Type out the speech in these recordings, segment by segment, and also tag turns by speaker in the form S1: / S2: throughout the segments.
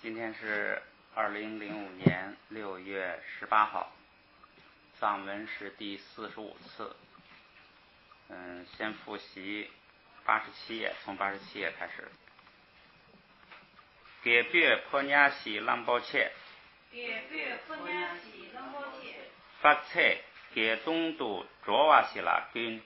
S1: 今天是2005年6月18号，藏文是第45次。先复习87页，从87页开始。给别婆娘西啷包切，发菜给东都卓瓦西拉军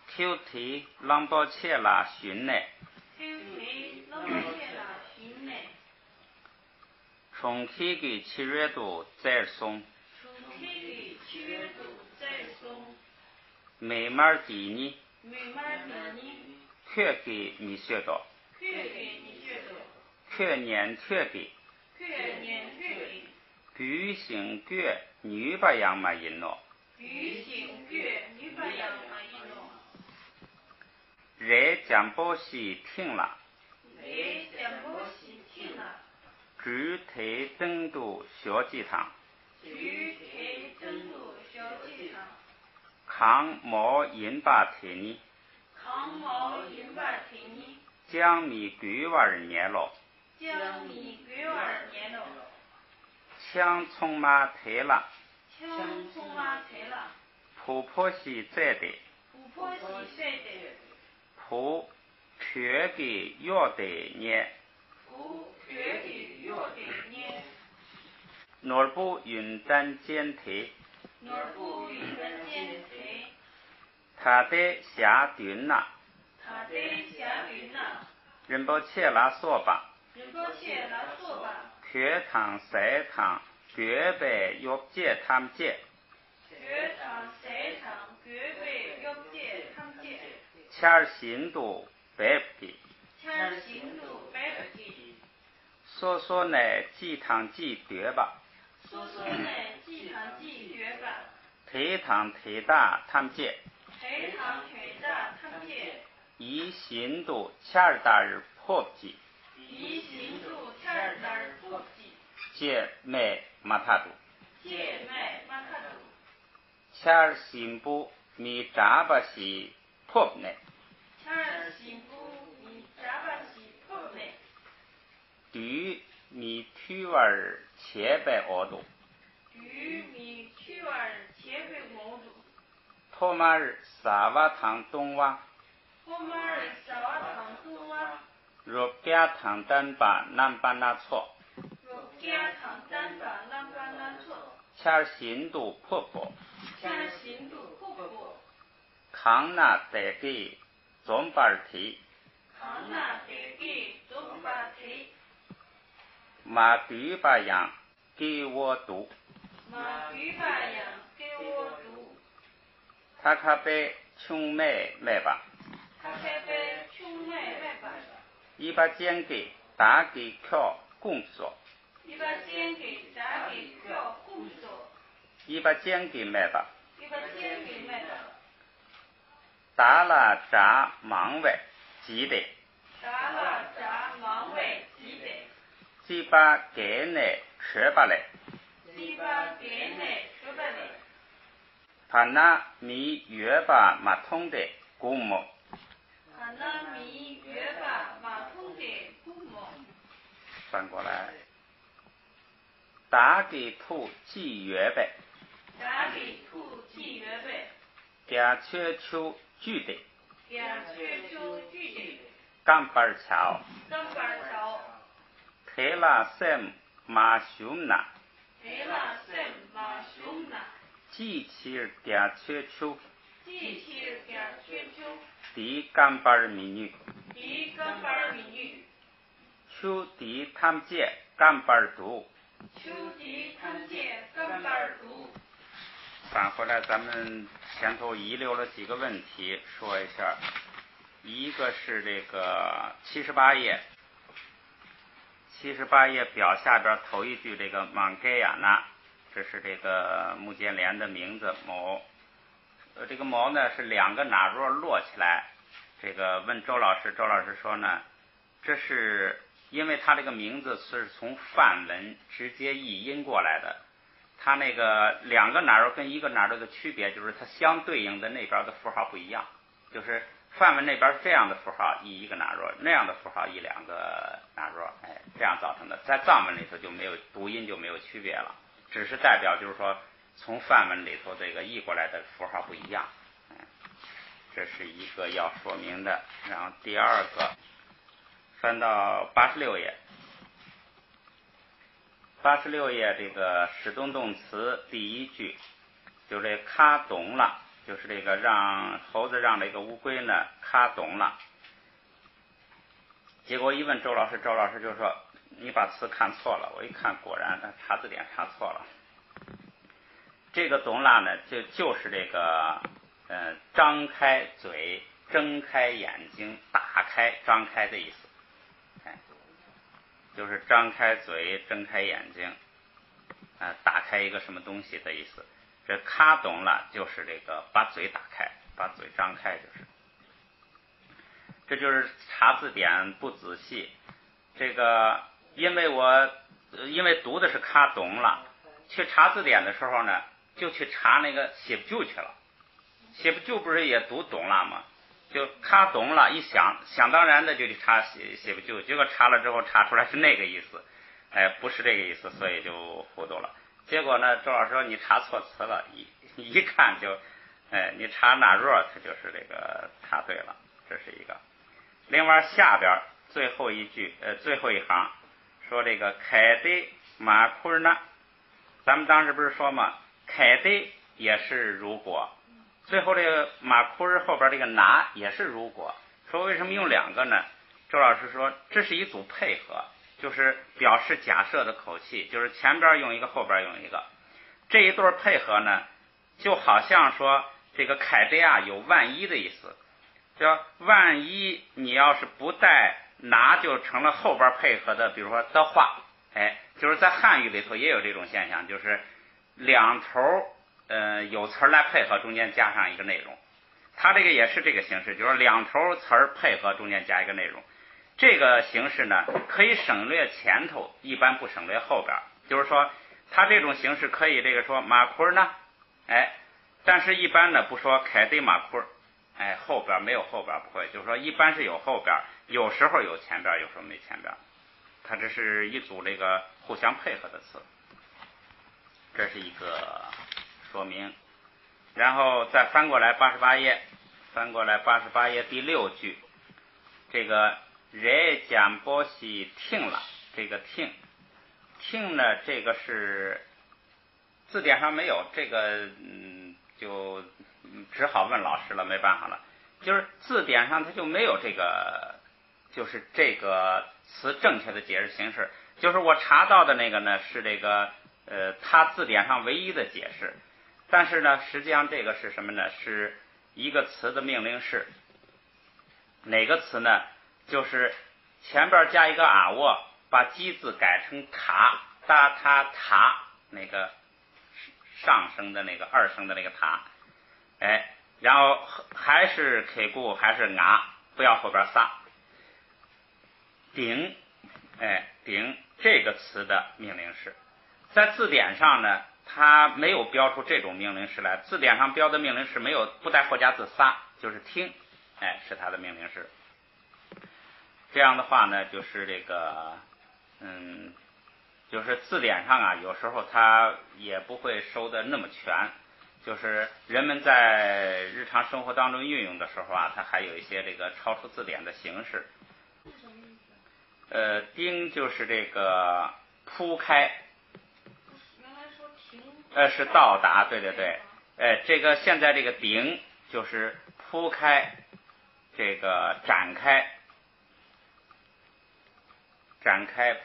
S1: ，Q题啷包切拉寻呢，从起给7月度再送，每码给你，却给你学到，却年却给，举行决女把样嘛引诺，人将保西听了，只推登都小祭堂，康毛引把提尼，将米鬼娃儿年了，枪从马推了，婆婆西在的，婆缺给要的年，哪不云丹监推，他的下顿呐，人保切拉索吧，缺堂塞堂绝被约借他们借，前儿新度白不给，所说呢祭堂祭绝吧，推堂推大他们借，以新度前儿大日破不记，借卖马塔度，前儿新部米扎巴西破不呢，对米区娃儿切白额度，托马儿沙瓦堂东瓦，若家堂单把南巴那错，前儿新度破破，康纳得给总把儿提，马对把样给我读，他可被穷卖卖吧，一把钱给打给票工作，一把钱给卖吧，打了扎忙外记得，几把给内吃吧嘞，他那米约吧马桶的古木，翻过来，打给土记约呗，家缺秋聚的，干板桥，推拉sem马熊呐，机器儿家缺秋，地干板美女，秋地他们借干板读，返回来咱们前头遗留了几个问题说一下，一个是这个78页表下边头一句这个莽盖亚纳，这是这个木建连的名字某，这个毛呢是两个哪若摞起来，这个问周老师说呢，这是因为他这个名字是从梵文直接译音过来的，他那个两个哪若跟一个哪若的区别就是它相对应的那边的符号不一样，就是梵文那边是这样的符号译一个那若，那样的符号译两个那若，这样造成的。在藏文里头就没有读音就没有区别了，只是代表就是说从梵文里头这个译过来的符号不一样。这是一个要说明的。然后第二个，翻到86页，86页这个使动动词第一句，就这卡懂了，就是这个让猴子让这个乌龟呢卡懂了。结果一问周老师，周老师就说你把词看错了。我一看，果然查字典查错了。这个懂了呢，就是这个张开嘴、睁开眼睛、打开、张开的意思。就是张开嘴、睁开眼睛，打开一个什么东西的意思。这卡懂了就是这个把嘴打开，把嘴张开，就是这就是查字典不仔细。这个因为读的是卡懂了，去查字典的时候呢，就去查那个写不就去了。写不就不是也读懂了吗？就卡懂了，一想当然的就去查写不就，结果查了之后查出来是那个意思，不是这个意思，所以就糊涂了。结果呢，周老师说你查错词了，一看就，你查那若，它就是这个查对了，这是一个。另外下边最后一句，最后一行说这个开的马库呢，咱们当时不是说嘛，开的也是如果，最后这个马库后边这个拿也是如果。说为什么用两个呢？周老师说这是一组配合，就是表示假设的口气，就是前边用一个后边用一个，这一对配合呢就好像说这个凯德亚有万一的意思，叫万一你要是不带拿就成了后边配合的，比如说的话，就是在汉语里头也有这种现象，就是两头有词来配合，中间加上一个内容。它这个也是这个形式，就是两头词儿配合，中间加一个内容。这个形式呢，可以省略前头，一般不省略后边。就是说，它这种形式可以这个说马库呢，但是一般呢不说凯对马库，后边没有后边不会，就是说一般是有后边，有时候有前边，有时候没前边。它这是一组这个互相配合的词，这是一个说明。然后再翻过来88页第6句，这个人讲波西听了，这个听呢，这个是字典上没有，这个就只好问老师了，没办法了。就是字典上它就没有这个，就是这个词正确的解释形式。就是我查到的那个呢是这个它字典上唯一的解释。但是呢，实际上这个是什么呢？是一个词的命令式。哪个词呢？就是前边加一个啊喔，把基字改成塔，哒他塔，那个上声的那个二声的那个塔，然后还是 K 固还是啊，不要后边仨。顶，顶这个词的命令式，在字典上呢。它没有标出这种命令式来，字典上标的命令式没有不带后加字仨，就是听，是它的命令式。这样的话呢，就是这个，就是字典上啊，有时候它也不会收的那么全，就是人们在日常生活当中运用的时候啊，它还有一些这个超出字典的形式。丁就是这个铺开。是到达，对对对，这个现在这个顶就是铺开，这个展开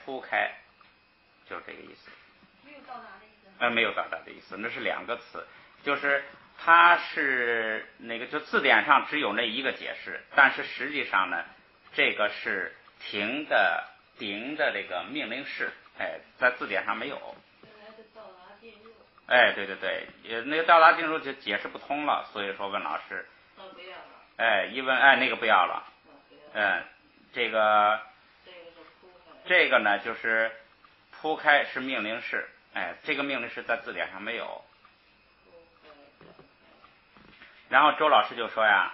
S1: 铺开，就是这个意思。没有到达的意思。没有到达的意思，那是两个词，就是它是那个就字典上只有那一个解释，但是实际上呢，这个是停的顶的这个命令式，在字典上没有。对对对，那个到达定数就解释不通了，所以说问老师。不要了。一问，那个不要了。这个呢就是铺开是命令式，这个命令式在字典上没有。然后周老师就说呀，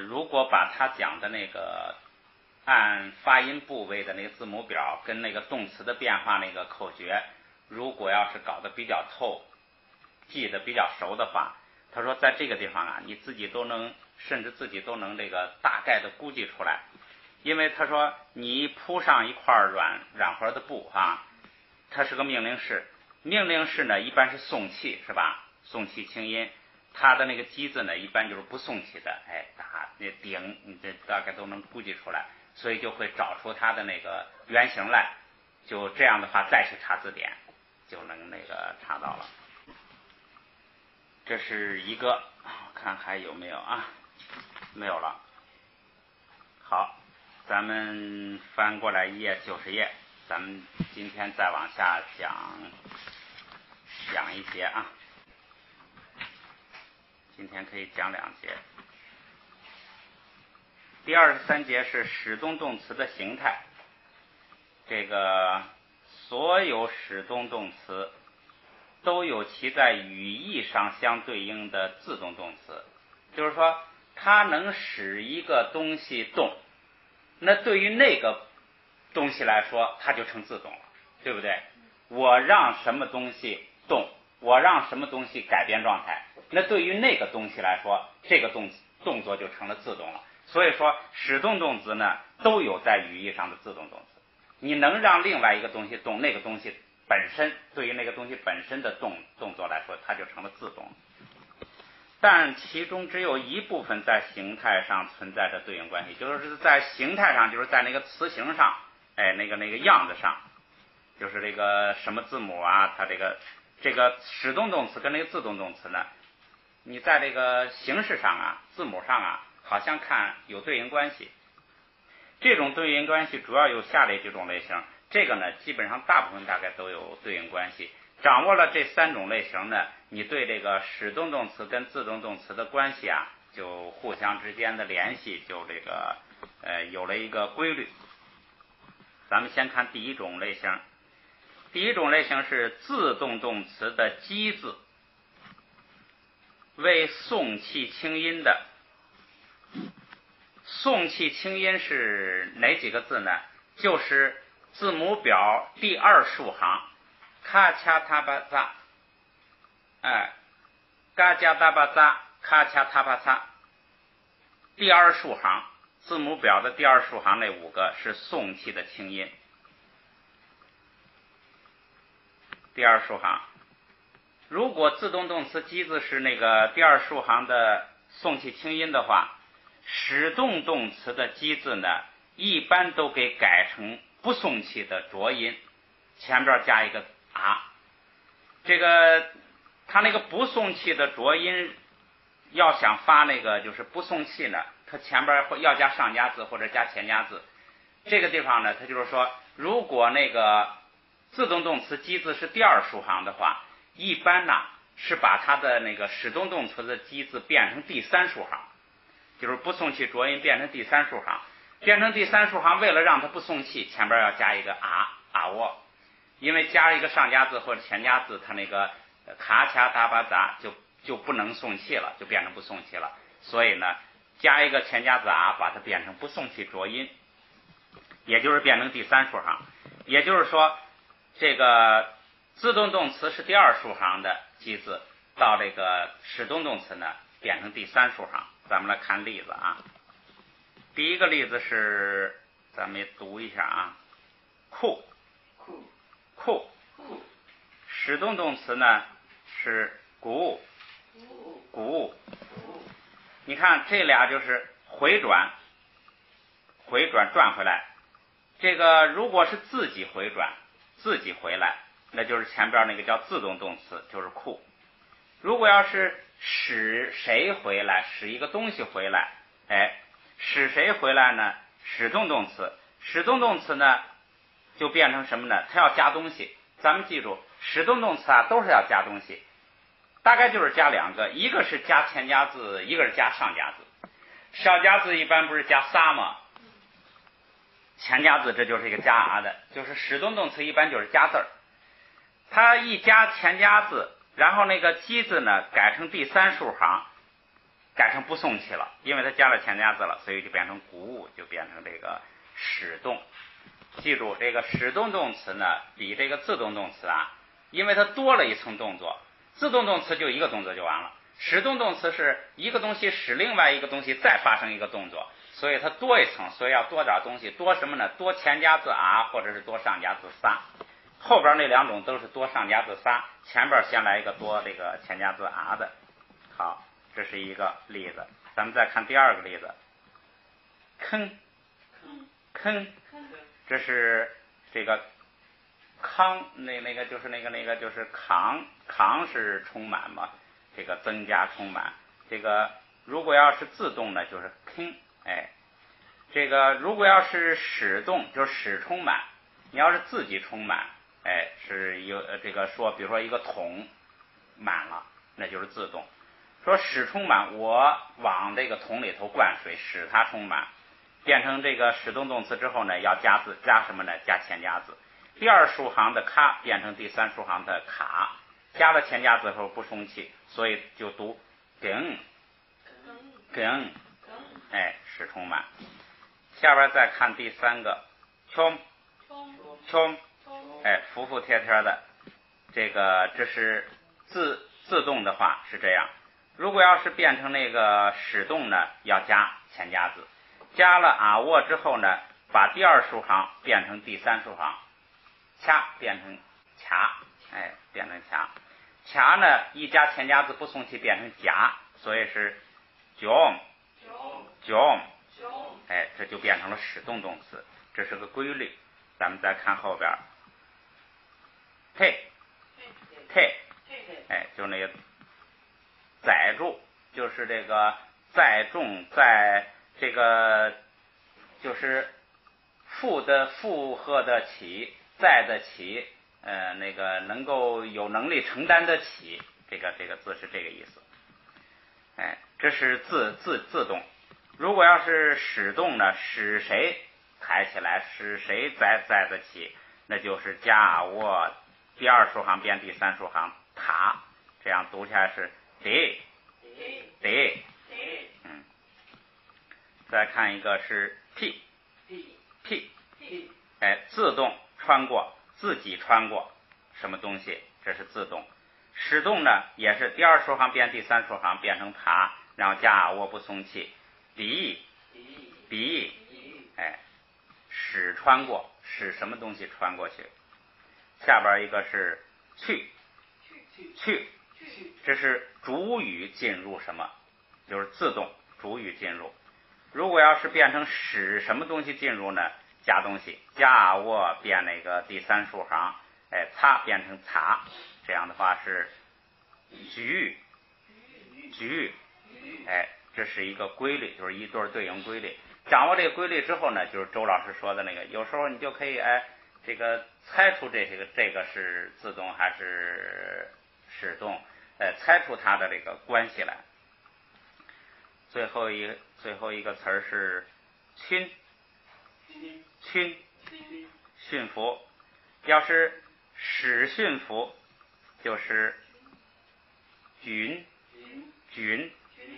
S1: 如果把他讲的那个按发音部位的那个字母表跟那个动词的变化那个口诀，如果要是搞得比较透，记得比较熟的话，他说在这个地方啊，你自己都能，甚至自己都能这个大概的估计出来。因为他说你铺上一块软和的布啊，它是个命令式，命令式呢一般是送气是吧？送气清音，它的那个机字呢一般就是不送气的，打那顶，你这大概都能估计出来，所以就会找出它的那个原型来，就这样的话再去查字典就能那个查到了。这是一个，看还有没有啊？没有了。好，咱们翻过来90页，咱们今天再往下讲一节啊。今天可以讲2节。第23节是使动动词的形态。这个所有使动动词都有其在语义上相对应的自动动词，就是说它能使一个东西动，那对于那个东西来说它就成自动了，对不对？我让什么东西动，我让什么东西改变状态，那对于那个东西来说这个动作就成了自动了。所以说使动动词呢都有在语义上的自动动词，你能让另外一个东西动，那个东西本身对于那个东西本身的动作来说它就成了自动了。但其中只有一部分在形态上存在着对应关系，就是在形态上，就是在那个词形上，那个样子上，就是这个什么字母啊，它这个使动动词跟那个自动动词呢，你在这个形式上啊，字母上啊，好像看有对应关系。这种对应关系主要有下列几种类型，这个呢基本上大部分大概都有对应关系。掌握了这3种类型呢，你对这个使动动词跟自动动词的关系啊，就互相之间的联系就这个有了一个规律。咱们先看第一种类型。第一种类型是自动动词的基字为送气清音的。送气清音是哪几个字呢？就是字母表第2竖行咔嚓塔巴扎，嘎加达巴扎，咔嚓塔巴扎，第2竖行，字母表的第2竖行那5个是送气的清音。第2竖行，如果自动动词基字是那个第2竖行的送气清音的话，使动动词的基字呢，一般都给改成不送气的浊音，前边加一个啊。这个它那个不送气的浊音，要想发那个就是不送气呢，它前边要加上加字或者加前加字。这个地方呢，它就是说，如果那个自动动词基字是第2竖行的话，一般呢是把它的那个使动动词的基字变成第3竖行，就是不送气浊音变成第3竖行。变成第3竖行，为了让它不送气，前边要加一个啊喔，因为加一个上加字或者前加字，它那个咔嚓达巴扎就不能送气了，就变成不送气了。所以呢，加一个前加字啊，把它变成不送气浊音，也就是变成第3竖行。也就是说，这个自动动词是第2竖行的基字，到这个使动动词呢变成第3竖行。咱们来看例子啊。第一个例子是，咱们也读一下啊，酷，使动动词呢是鼓舞。你看这俩就是回转转回来。这个如果是自己回转自己回来，那就是前边那个叫自动动词，就是酷。如果要是使谁回来，使一个东西回来，使谁回来呢？使动动词。使动动词呢就变成什么呢？它要加东西。咱们记住，使动动词啊都是要加东西，大概就是加2个，一个是加前加字，一个是加上加字。上加字一般不是加撒吗？前加字这就是一个加啊的，就是使动动词一般就是加字儿。它一加前加字，然后那个基字呢改成第3竖行，改成不送气了，因为它加了前加字了，所以就变成古物，就变成这个使动。记住，这个使动动词呢，比这个自动动词啊，因为它多了一层动作。自动动词就一个动作就完了，使动动词是一个东西使另外一个东西再发生一个动作，所以它多一层，所以要多点东西。多什么呢？多前加字啊，或者是多上加字仨。后边那两种都是多上加字仨，前边先来一个多这个前加字啊的。好，这是一个例子。咱们再看第二个例子，坑，这是这个康，那个就是那个就是扛是充满嘛，这个增加充满。这个如果要是自动呢，就是坑，哎，这个如果要是使动，就是使充满。你要是自己充满，哎，是有这个说，比如说一个桶满了，那就是自动。说使充满，我往这个桶里头灌水，使它充满，变成这个使动动词之后呢，要加字，加什么呢？加前加字。第二竖行的咔变成第三竖行的卡，加了前加字后不松气，所以就读梗，哎，使充满。下边再看第三个，冲，哎，服服帖帖的，这个这是自动的话是这样。如果要是变成那个使动呢，要加前加字，加了啊握之后呢，把第二竖行变成第三竖行，掐变成卡，哎，变成卡。卡呢一加前加字不送气变成夹，所以是囧，哎，这就变成了使动动词，这是个规律。咱们再看后边，退，哎，就那个载住，就是这个载重，在这个就是负荷得起，载得起，那个能够有能力承担得起，这个字是这个意思。哎，这是自动。如果要是使动呢，使谁抬起来，使谁载得起，那就是加握第二竖行变第三竖行塔，这样读起来是得，再看一个是 P， 哎，自动穿过，自己穿过什么东西，这是自动。使动呢，也是第二竖行变第三竖行变成爬，然后加握不松气，比，哎，使穿过，使什么东西穿过去。下边一个是去，这是主语进入什么，就是自动主语进入。如果要是变成使什么东西进入呢，加东西，加握变那个第三竖行，哎，擦变成擦，这样的话是举，哎，这是一个规律，就是一对对应规律。掌握这个规律之后呢，就是周老师说的那个，有时候你就可以这个猜出这个是自动还是使动，猜出它的这个关系来。最后一个词儿是训，驯服。要是使驯服，就是举，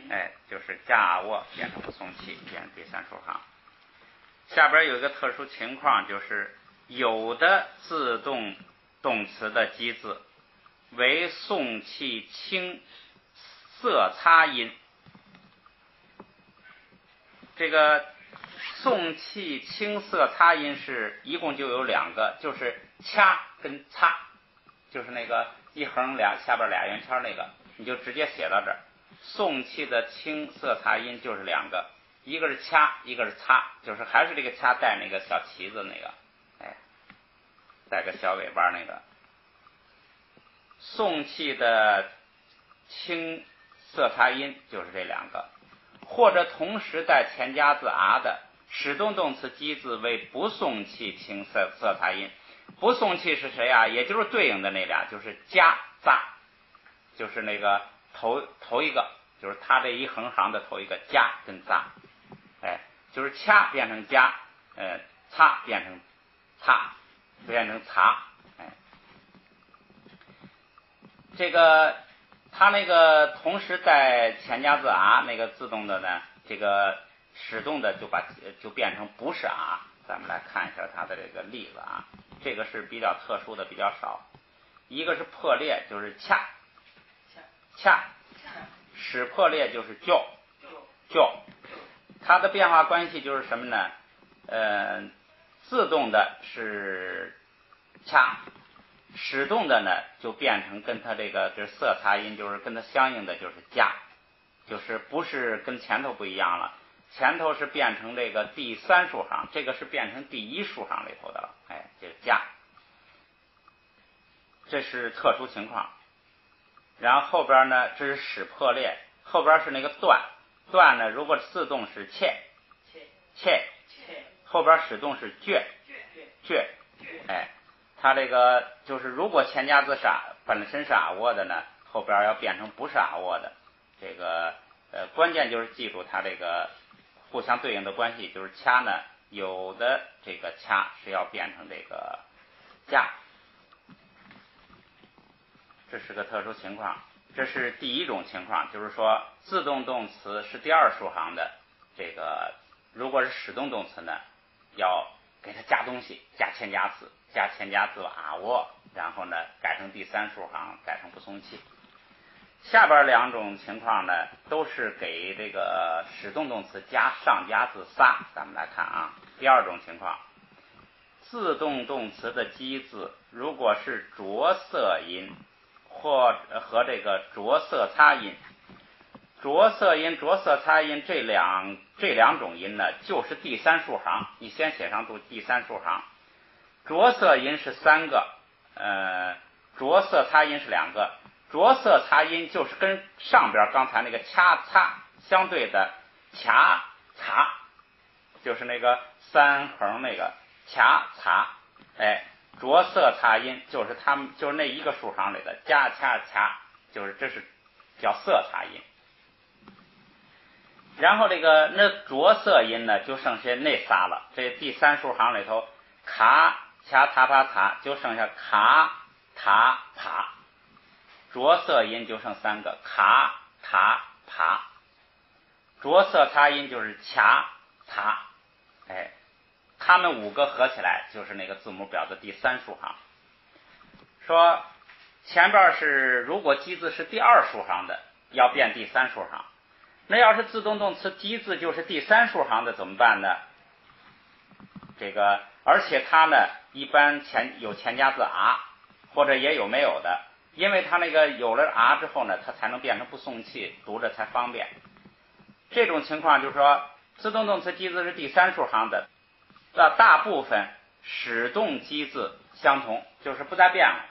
S1: 哎，就是加握变成不送气，变成第三竖行。下边有一个特殊情况，就是有的自动动词的基字为送气清色擦音。这个送气清色擦音是一共就有两个，就是掐跟擦，就是那个一横下边俩圆圈那个，你就直接写到这儿。送气的清色擦音就是两个，一个是掐，一个是擦，就是还是这个掐带那个小旗子那个，哎，带个小尾巴那个。送气的清色擦音就是这两个，或者同时带前加字啊的使动动词基字为不送气清色擦音。不送气是谁啊？也就是对应的那俩，就是加扎，就是那个头一个，就是它这一横行的头一个加跟扎，哎，就是掐变成加，擦变成擦，变成擦，哎，这个它那个同时在前加字啊那个自动的呢，这个使动的就变成不是啊。咱们来看一下它的这个例子啊，这个是比较特殊的，比较少。一个是破裂，就是恰，使破裂就是就，它的变化关系就是什么呢？自动的是恰，使动的呢就变成跟它这个就是色擦音，就是跟它相应的就是加，就是不是跟前头不一样了，前头是变成这个第3竖行，这个是变成第1竖行里头的了，就是加，这是特殊情况。然后后边呢，这是使破裂，后边是那个断呢，如果自动是切，后边使动是倔，它这个就是如果前加字是本身是啊窝的呢，后边要变成不是啊窝的。这个关键就是记住它这个互相对应的关系，就是掐呢，有的这个掐是要变成这个加，这是个特殊情况。这是第一种情况，就是说自动动词是第2竖行的，这个如果是使动动词呢，要给它加东西，加前加字啊窝，然后呢改成第3竖行，改成不送气。下边2种情况呢，都是给这个使动动词加上加字撒。咱们来看啊，第2种情况，自动动词的基字如果是着色音或和这个着色擦音，着色音、着色擦音这两种音呢，就是第3竖行，你先写上第3竖行。着色音是3个，着色擦音是2个。着色擦音就是跟上边刚才那个掐擦相对的掐擦，就是那个3横那个掐擦，着色擦音就是他们就是那一个竖行里的加掐掐，就是这是叫色擦音。然后这个那着色音呢，就剩下那仨了。这第3竖行里头，卡掐塔帕塔就剩下卡塔帕，着色音就剩3个，卡塔帕。着色擦音就是掐擦，他们5个合起来就是那个字母表的第3竖行。说前边是如果基字是第2竖行的，要变第3竖行。那要是自动动词基字就是第3竖行的怎么办呢？这个而且它呢一般有前加字啊，或者也有没有的，因为它那个有了啊之后呢，它才能变成不送气，读着才方便。这种情况就是说自动动词基字是第3竖行的，大部分使动基字相同，就是不再变了。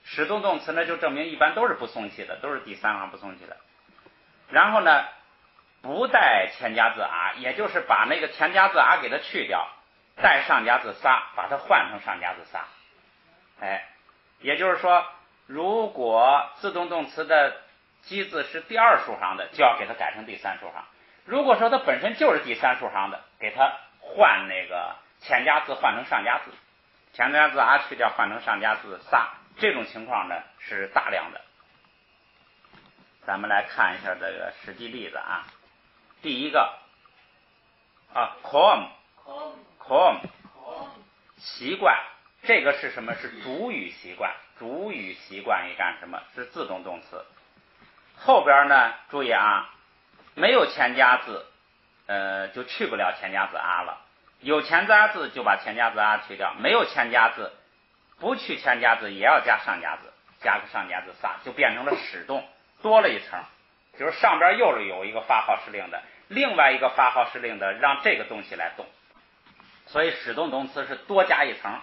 S1: 使动动词呢就证明一般都是不送气的，都是第3行不送气的。然后呢不带前加字啊，也就是把那个前加字啊给它去掉，带上加字撒，把它换成上加字撒。也就是说如果自动动词的基字是第2竖行的，就要给它改成第3竖行。如果说它本身就是第3竖行的，给它换那个前加字换成上加字，前加字啊去掉换成上加字撒，这种情况呢是大量的。咱们来看一下这个实际例子啊。第一个com 习惯，这个是什么？是主语习惯。主语习惯于干什么？是自动动词。后边呢注意啊，没有前加字就去不了前加字啊了，有前加字就把前加字啊去掉，没有前加字不去前加字也要加上加字，加个上加字撒，就变成了使动，多了一层，就是上边又有一个发号施令的，另外一个发号施令的让这个东西来动，所以使动动词是多加一层。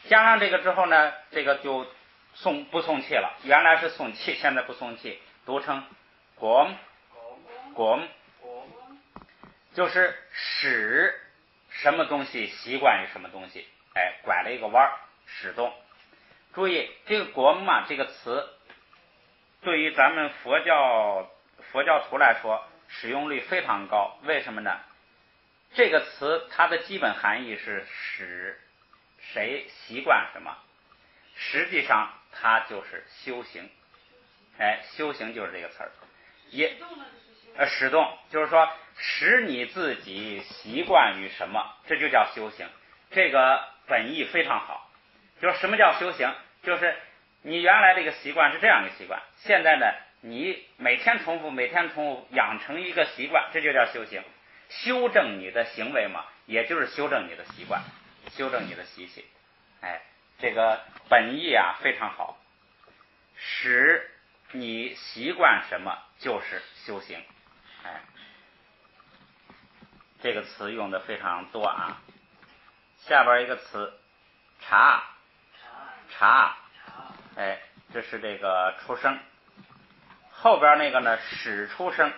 S1: 加上这个之后呢，这个就不送气了，原来是送气，现在不送气，读成gom，就是使什么东西习惯于什么东西，拐了一个弯，使动。注意这个gom嘛，这个词对于咱们佛教徒来说使用率非常高。为什么呢？这个词它的基本含义是使谁习惯什么，实际上它就是修行。修行就是这个词儿。使动就是说使你自己习惯于什么，这就叫修行。这个本意非常好。就是什么叫修行？就是你原来这个习惯是这样一个习惯，现在呢你每天重复养成一个习惯，这就叫修行。修正你的行为嘛，也就是修正你的习惯，修正你的习气。这个本意啊非常好，使你习惯什么就是修行。这个词用的非常多啊。下边一个词察，这是这个出声。后边那个呢使出声，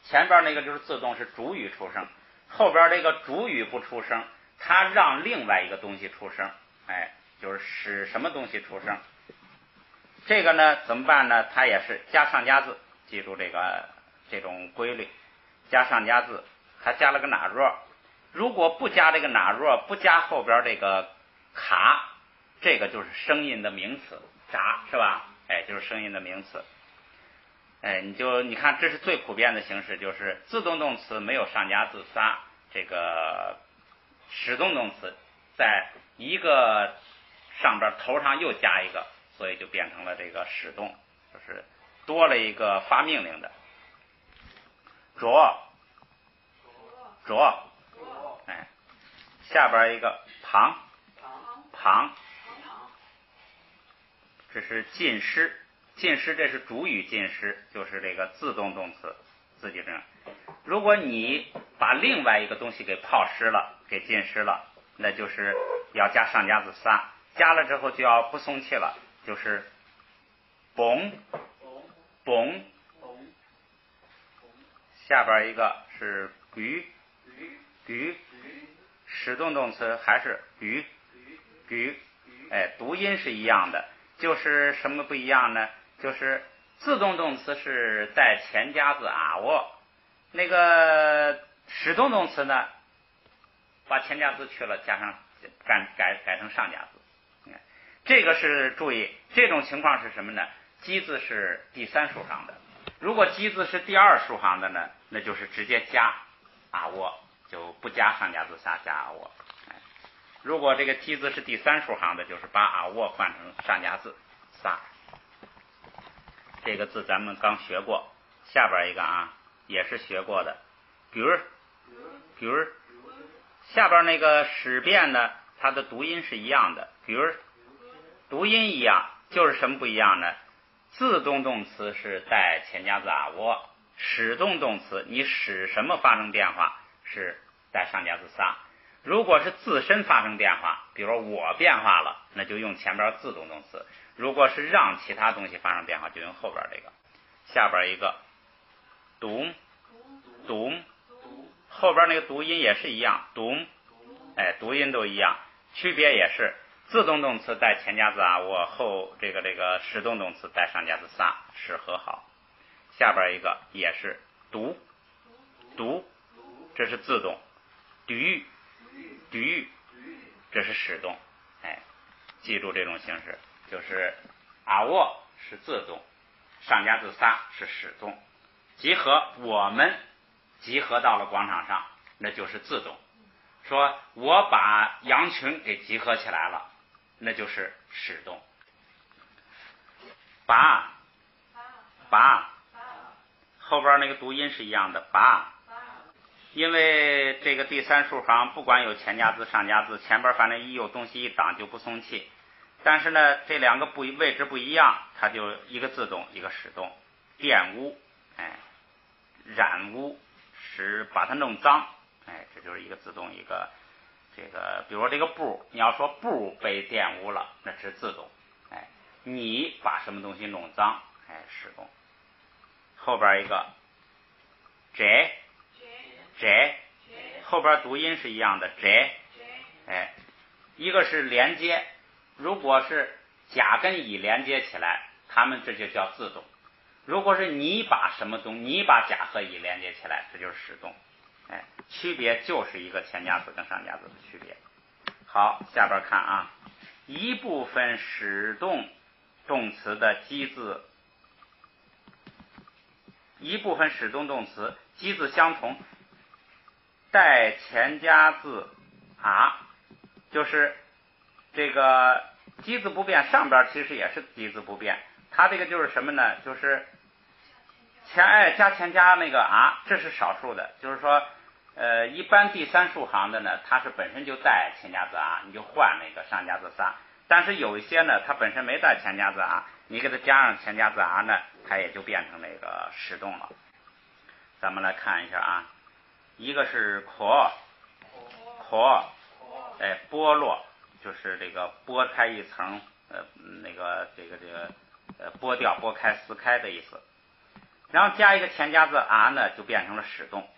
S1: 前边那个就是自动是主语出声，后边这个主语不出声，它让另外一个东西出声，就是使什么东西出声。这个呢怎么办呢？它也是加上加字，记住这种规律，加上加字，还加了个哪若。如果不加这个哪若，不加后边这个卡，这个就是声音的名词，札是吧？就是声音的名词。你看，这是最普遍的形式，就是自动动词没有上加字仨，这个使动动词在一个上边头上又加一个，所以就变成了这个使动，就是多了一个发命令的。着，下边一个旁，这是浸湿，这是主语浸湿，就是这个自动动词，自己这样。如果你把另外一个东西给泡湿了，给浸湿了，那就是要加上加字仨，加了之后就要不松气了，就是嘣。下边一个是鱼，使动动词还是鱼，读音是一样的，就是什么不一样呢？就是自动动词是带前加字啊喔，那个使动动词呢，把前加字去了，加上改成上加字。这个是注意，这种情况是什么呢？基字是第三竖行的，如果基字是第二竖行的呢，那就是直接加啊喔，就不加上加字仨，加啊喔。如果这个基字是第三竖行的，就是把啊喔换成上加字仨。这个字咱们刚学过，下边一个啊也是学过的，比如下边那个使变呢，它的读音是一样的，比如读音一样，就是什么不一样呢？自动动词是带前加字啊喔，使动动词你使什么发生变化是带上加字仨。如果是自身发生变化，比如说我变化了，那就用前边自动动词；如果是让其他东西发生变化，就用后边这个。下边一个读，后边那个读音也是一样，读，读音都一样，区别也是自动动词带前加字啊喔，后这个使动动词带上加字仨是和好。下边一个也是读，这是自动，这是使动。记住这种形式，就是啊喔是自动，上加字仨是使动。我们集合到了广场上，那就是自动。说我把羊群给集合起来了，那就是使动。拔，后边那个读音是一样的，拔。因为这个第三竖行不管有前加字上加字，前边反正一有东西一挡就不松气。但是呢，这两个位置不一样，它就一个自动一个使动。玷污，染污，使把它弄脏，这就是一个自动一个这个，比如说这个布，你要说布被玷污了，那是自动。你把什么东西弄脏，使动。后边一个摘，后边读音是一样的，摘，一个是连接，如果是甲跟乙连接起来，它们这就叫自动。如果是你把甲和乙连接起来，这就是使动。区别就是一个前加字跟上加字的区别。好，下边看啊，一部分使动动词的基字一部分使动动词，基字相同，带前加字啊，就是这个基字不变，上边其实也是基字不变，它这个就是什么呢？就是加前加那个啊，这是少数的，就是说一般第三竖行的呢，它是本身就带前加字啊，你就换那个上加字仨。但是有一些呢，它本身没带前加字啊，你给它加上前加字啊呢，它也就变成那个使动了。咱们来看一下啊，一个是壳，剥落，就是这个剥开一层，剥掉、剥开、撕开的意思。然后加一个前加字啊呢，就变成了使动。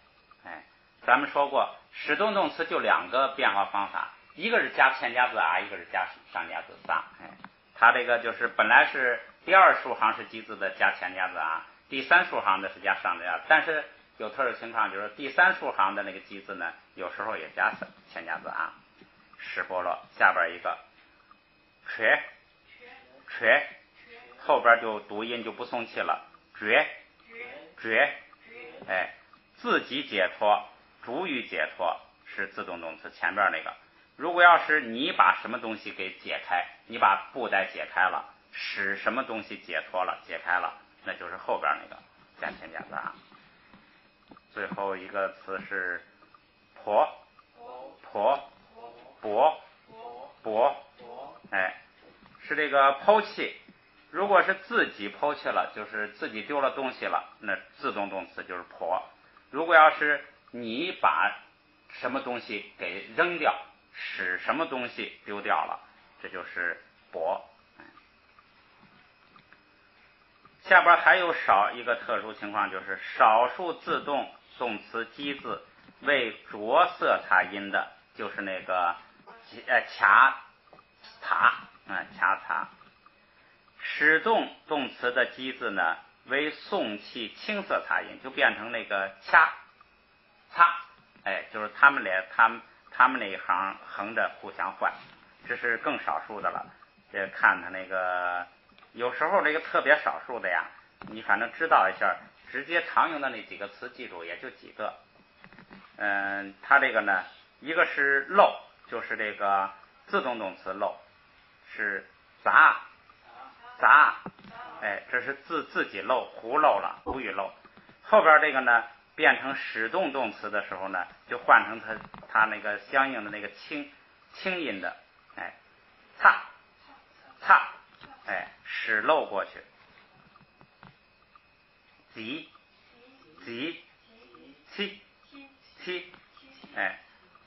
S1: 咱们说过，使动动词就两个变化方法，一个是加前加字啊，一个是加上加字仨。它这个就是本来是第二竖行是基字的加前加字啊，第三竖行的是加上加字，但是有特殊情况，就是第三竖行的那个基字呢，有时候也加前加字啊。使剥落，下边一个垂，后边就读音就不送气了，绝，自己解脱，主语解脱是自动动词前边那个。如果要是你把什么东西给解开，你把布袋解开了，使什么东西解脱了、解开了，那就是后边那个加前加字啊。最后一个词是剖，是这个抛弃。如果是自己抛弃了，就是自己丢了东西了，那自动动词就是剖。如果要是你把什么东西给扔掉，使什么东西丢掉了，这就是剥。下边还有少一个特殊情况，就是少数自动动词基字为着色擦音的，就是那个卡擦。使动动词的基字呢为送气青色擦音，就变成那个擦，就是他们那一行横着互相换，这是更少数的了。这看他那个有时候这个特别少数的呀，你反正知道一下，直接常用的那几个词记住也就几个。它这个呢，一个是漏，就是这个自动动词漏，是杂，这是自己漏，胡漏了，胡语漏。后边这个呢，变成使动动词的时候呢，就换成它那个相应的那个轻音的，擦，使漏过去。挤，七，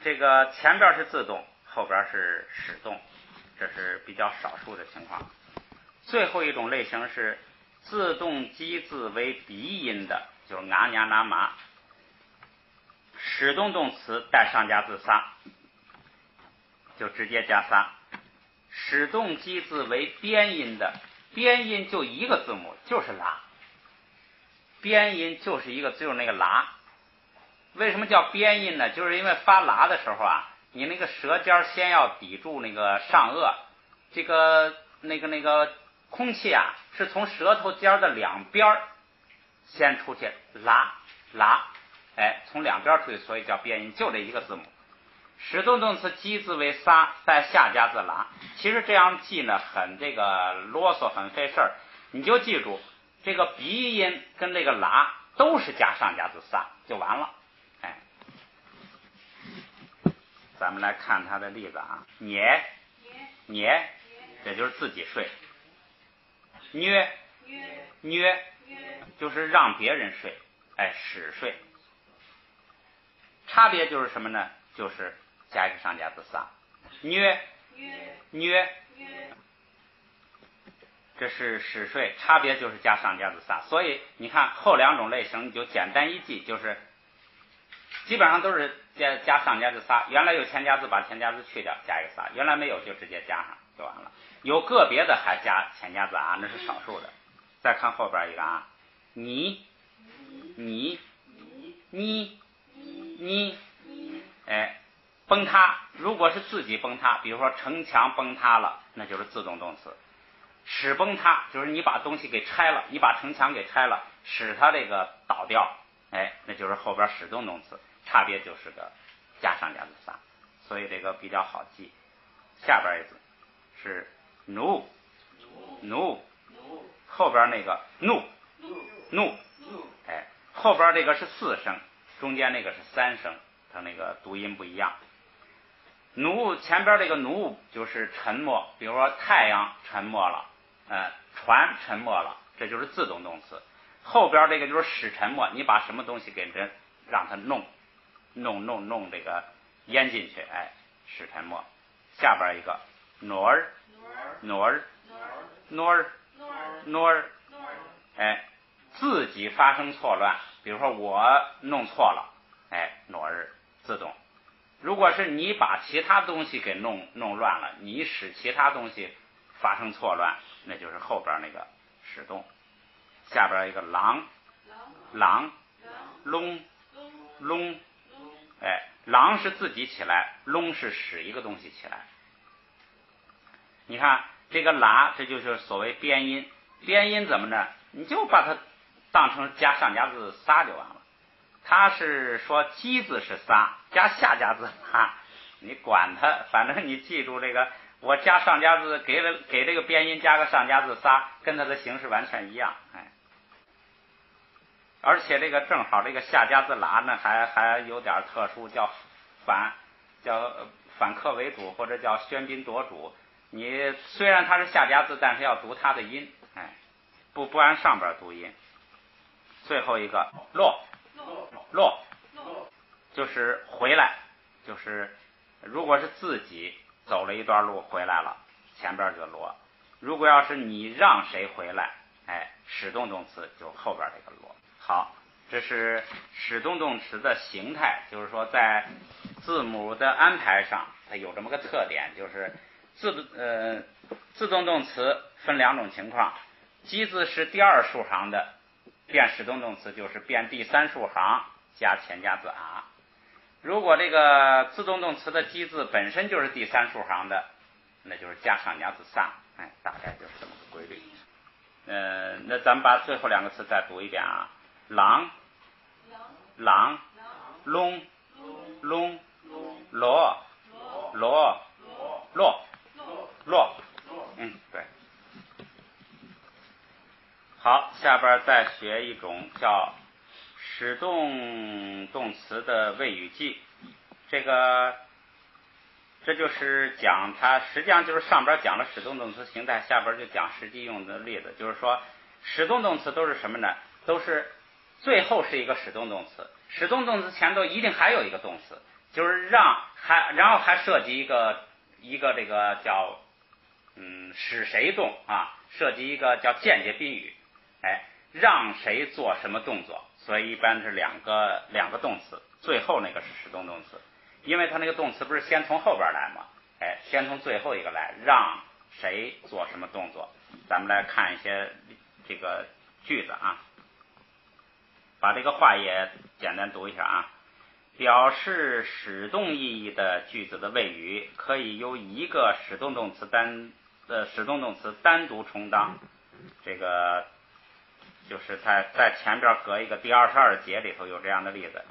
S1: 这个前边是自动，后边是使动，这是比较少数的情况。最后一种类型是自动基字为鼻音的，就是啊呀那麻，使动动词带上加字仨，就直接加仨。使动基字为边音的，边音就一个字母，就是拉，边音就是一个，就是那个拉。为什么叫边音呢？就是因为发拉的时候啊，你那个舌尖先要抵住那个上颚，这个那个空气啊是从舌头尖的两边先出去，拉，从两边出去，所以叫边音，就这一个字母。使动动词基字为仨，带下加字拉。其实这样记呢，很这个啰嗦，很费事儿。你就记住，这个鼻音跟这个拉都是加上加字仨就完了。咱们来看它的例子啊，捏，也就是自己睡；虐，就是让别人睡，使睡。差别就是什么呢？就是加一个上加字仨，虐，这是使睡，差别就是加上加字仨。所以你看后两种类型，你就简单一记，就是基本上都是加上加字仨。原来有前加字，把前加字去掉，加一个仨；原来没有，就直接加上就完了。有个别的还加前加字啊，那是少数的。再看后边一个啊，你，崩塌。如果是自己崩塌，比如说城墙崩塌了，那就是自动动词。使崩塌就是你把东西给拆了，你把城墙给拆了，使它这个倒掉，那就是后边使动动词，差别就是个加上加字仨，所以这个比较好记。下边一字是怒，后边那个怒，后边这个是4声，中间那个是3声，它那个读音不一样。奴前边这个奴就是沉默，比如说太阳沉默了，船沉默了，这就是自动动词。后边这个就是使沉默，你把什么东西给这让它弄这个淹进去，使沉默。下边一个挪儿，自己发生错乱，比如说我弄错了，挪儿自动。如果是你把其他东西给弄乱了，你使其他东西发生错乱，那就是后边那个使动。下边一个狼，窿，狼是自己起来，窿是使一个东西起来。你看这个拉，这就是所谓边音。边音怎么着？你就把它当成加上加字仨就完了。他是说鸡字是仨，加下加字仨，你管它，反正你记住这个，我加上加字给这个边音加个上加字仨，跟它的形式完全一样，而且这个正好这个下加字拉呢，还有点特殊，叫反客为主，或者叫喧宾夺主。你虽然它是下加字，但是要读它的音，不按上边读音。最后一个落，就是回来，就是如果是自己走了一段路回来了，前边就落；如果要是你让谁回来，使动动词就后边这个落。好，这是使动动词的形态，就是说在字母的安排上，它有这么个特点，就是自动动词分2种情况，基字是第2竖行的，变使动动词就是变第3竖行加前加字啊。如果这个自动动词的基字本身就是第3竖行的，那就是加上加字仨，大概就是这么个规律。那咱们把最后2个词再读一遍啊，狼，窿，落，对。好，下边再学一种叫使动动词的谓语记，这就是讲它实际上就是上边讲了使动动词形态，下边就讲实际用的例子。就是说使动动词都是什么呢？都是最后是一个使动动词，使动动词前头一定还有一个动词，就是然后还涉及一个这个叫使谁动啊，涉及一个叫间接宾语，让谁做什么动作，所以一般是两个动词，最后那个是使动动词，因为它那个动词不是先从后边来吗？先从最后一个来，让谁做什么动作。咱们来看一些这个句子啊，把这个话也简单读一下啊。表示使动意义的句子的谓语可以由一个使动动词单独充当，这个就是在前边隔一个第22节里头有这样的例子，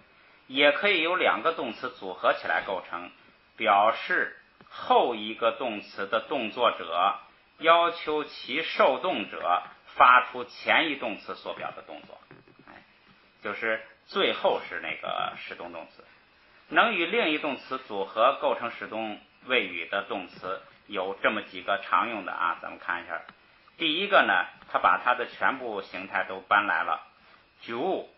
S1: 也可以由2个动词组合起来构成，表示后一个动词的动作者要求其受动者发出前一动词所表的动作，就是最后是那个使动动词。能与另一动词组合构成使动谓语的动词有这么几个常用的啊，咱们看一下。第一个呢，它把它的全部形态都搬来了，就，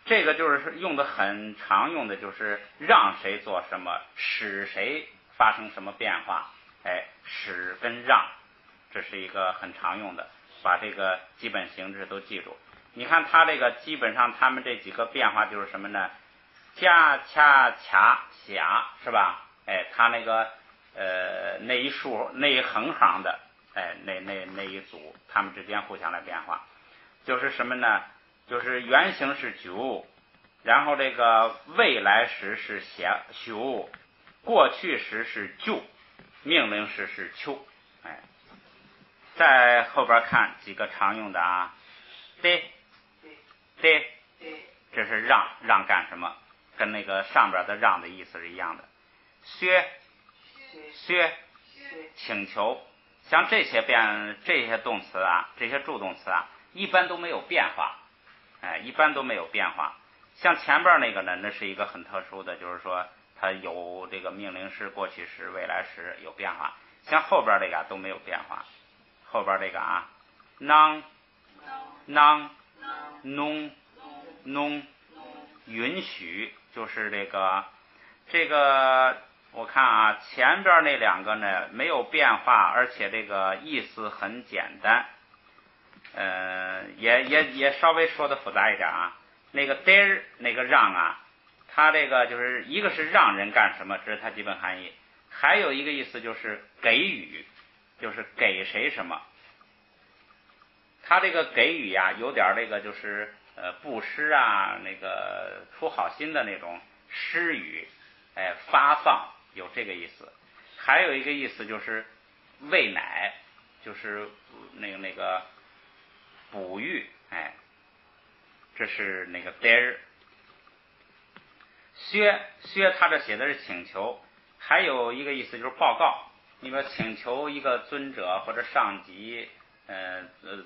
S1: 这个就是用的很常用的，就是让谁做什么，使谁发生什么变化，使跟让，这是一个很常用的，把这个基本形式都记住。你看它这个基本上他们这几个变化就是什么呢？加、掐、卡、辖，是吧？它那个那一竖那一横行的，那一组，它们之间互相来变化，就是什么呢？就是原型是九，然后这个未来时是修，过去时是就，命令时是求。哎，在后边看几个常用的啊，对，这是让干什么？跟那个上边的让的意思是一样的。削，请求，像这些动词啊，这些助动词啊，一般都没有变化。一般都没有变化。像前边那个呢，那是一个很特殊的，就是说它有这个命令式、过去时、未来时有变化。像后边这个都没有变化。后边这个啊，能、弄、允许，就是这个我看啊，前边那两个呢没有变化，而且这个意思很简单。也稍微说的复杂一点啊。那个 dare 那个让啊，它这个就是一个是让人干什么，这是它基本含义。还有一个意思就是给予，就是给谁什么。它这个给予呀，有点这个就是布施啊，那个出好心的那种施予，发放，有这个意思。还有一个意思就是喂奶，就是那个哺育，这是那个 dare。 削他这写的是请求，还有一个意思就是报告。你说请求一个尊者或者上级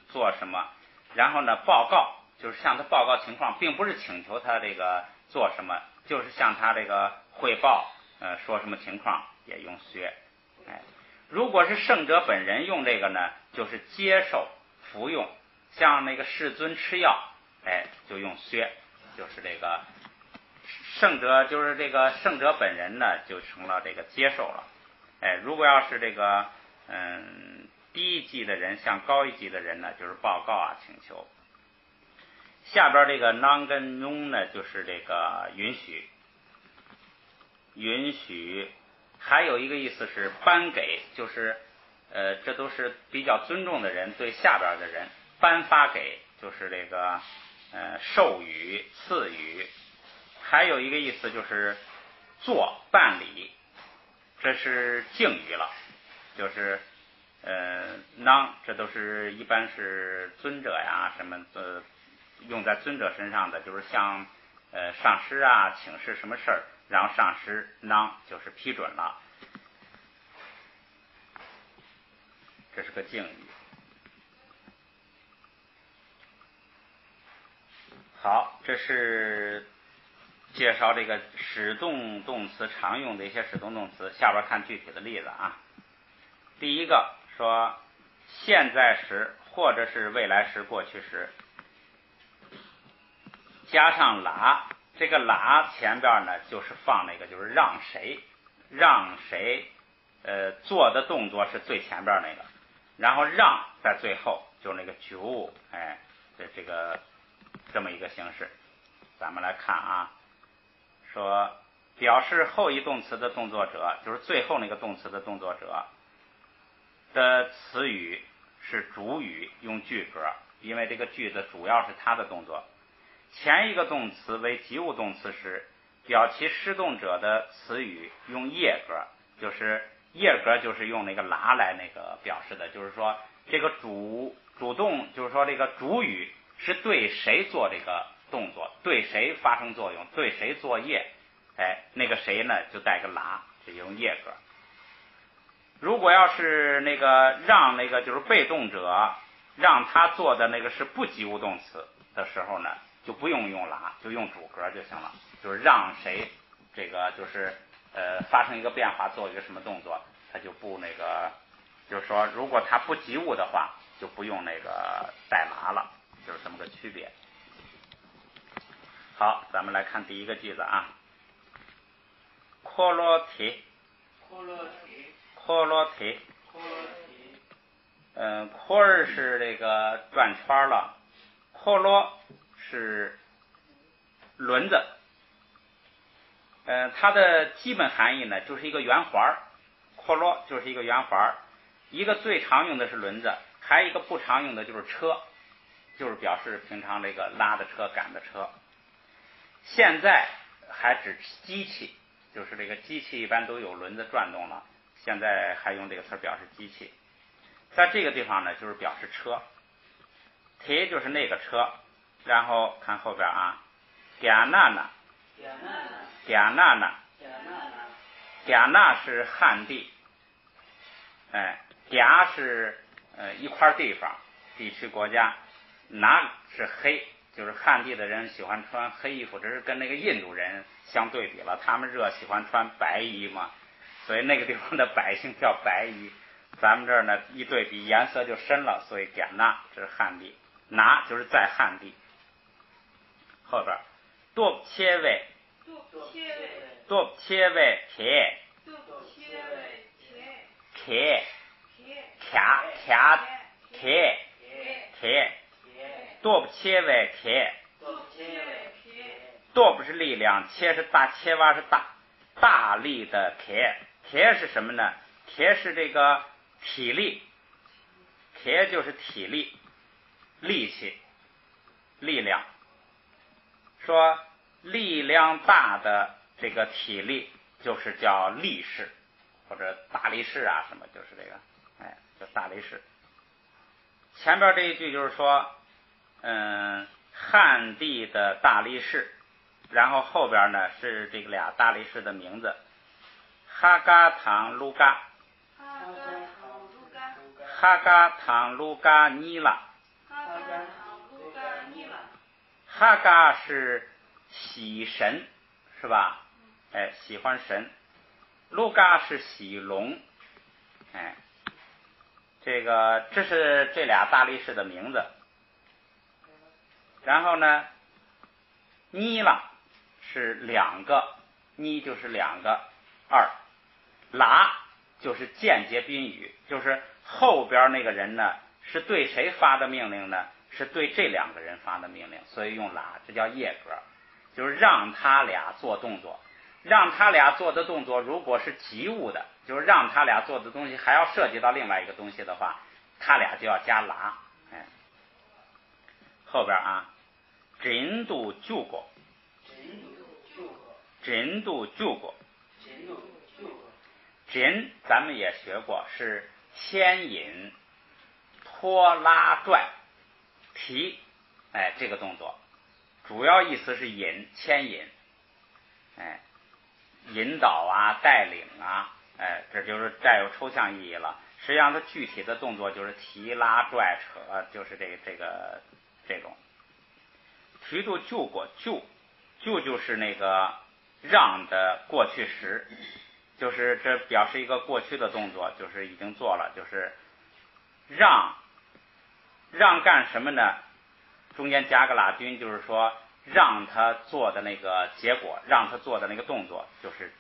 S1: 做什么，然后呢报告，就是向他报告情况，并不是请求他这个做什么，就是向他这个汇报说什么情况，也用削。如果是圣者本人用这个呢，就是接受服用，像那个世尊吃药，就用削，就是这个圣者，就是这个圣者本人呢就成了这个接受了。如果要是这个低一级的人向高一级的人呢，就是报告啊请求。下边这个 non 跟 non 呢，就是这个允许。还有一个意思是颁给，就是这都是比较尊重的人对下边的人颁发给，就是这个授予、赐予。还有一个意思就是办理，这是敬语了，就是这都是一般是尊者呀什么用在尊者身上的，就是像上师啊请示什么事儿，然后上师就是批准了，这是个敬语。好，这是介绍这个使动动词常用的一些使动动词。下边看具体的例子啊。第一个说现在时或者是未来时、过去时，加上啦，这个啦前边呢就是放那个就是让谁做的动作是最前边那个，然后让在最后，就是那个就这么一个形式。咱们来看啊，说表示后一动词的动作者，就是最后那个动词的动作者的词语是主语，用句格，因为这个句子主要是它的动作。前一个动词为及物动词时，表其施动者的词语用业格，就是业格就是用那个啦来那个表示的，就是说这个主动，就是说这个主语是对谁做这个动作，对谁发生作用，对谁作业，那个谁呢就带个啦，就用业格。如果要是那个让那个就是被动者让他做的那个是不及物动词的时候呢，就不用啦，就用主格就行了，就是让谁这个就是发生一个变化，做一个什么动作，他就不那个，就是说如果他不及物的话，就不用那个带啦了，就是这么个区别。好，咱们来看第一个句子啊。科罗提，科儿是这个转圈了，科罗是轮子。它的基本含义呢就是一个圆环，科罗就是一个圆环。一个最常用的是轮子，还有一个不常用的就是车，就是表示平常这个拉的车、赶的车。现在还指机器，就是这个机器一般都有轮子转动了，现在还用这个词表示机器。在这个地方呢，就是表示车，铁就是那个车，然后看后边啊，贾娜娜，贾娜娜，贾娜是汉地，贾是一块地方、地区、国家，那是黑，就是汉地的人喜欢穿黑衣服，这是跟那个印度人相对比了，他们热喜欢穿白衣嘛，所以那个地方的百姓叫白衣。咱们这儿呢一对比颜色就深了，所以贾纳这是汉地，拿就是在汉地。后边多切位，多切位铁，铁，卡卡铁铁，多切位铁，多不是力量，切是大，切挖是大力的铁，铁是什么呢？铁是这个体力，铁就是体力、力气、力量。说力量大的这个体力就是叫力士，或者大力士啊什么，就是这个，叫大力士。前边这一句就是说，汉地的大力士，然后后边呢是这个俩大力士的名字，哈嘎唐卢嘎。哈嘎唐卢嘎尼拉，哈嘎是喜神，是吧？喜欢神。卢嘎是喜龙，这是这俩大力士的名字。然后呢，尼拉是两个，尼就是两个，二，拉就是间接宾语，就是后边那个人呢是对谁发的命令呢？是对这两个人发的命令，所以用拉，这叫业格，就是让他俩做动作。让他俩做的动作如果是及物的，就是让他俩做的东西还要涉及到另外一个东西的话，他俩就要加拉。后边啊，真度救过，真度救过，真咱们也学过，是牵引、拖拉拽、提，这个动作主要意思是引、牵引，引导啊、带领啊，这就是带有抽象意义了。实际上它具体的动作就是提、拉、拽、扯，就是这种。提度救过，救就是那个让的过去时，就是这表示一个过去的动作，就是已经做了，就是让干什么呢？中间加个拉军，就是说让他做的那个结果，让他做的那个动作，就是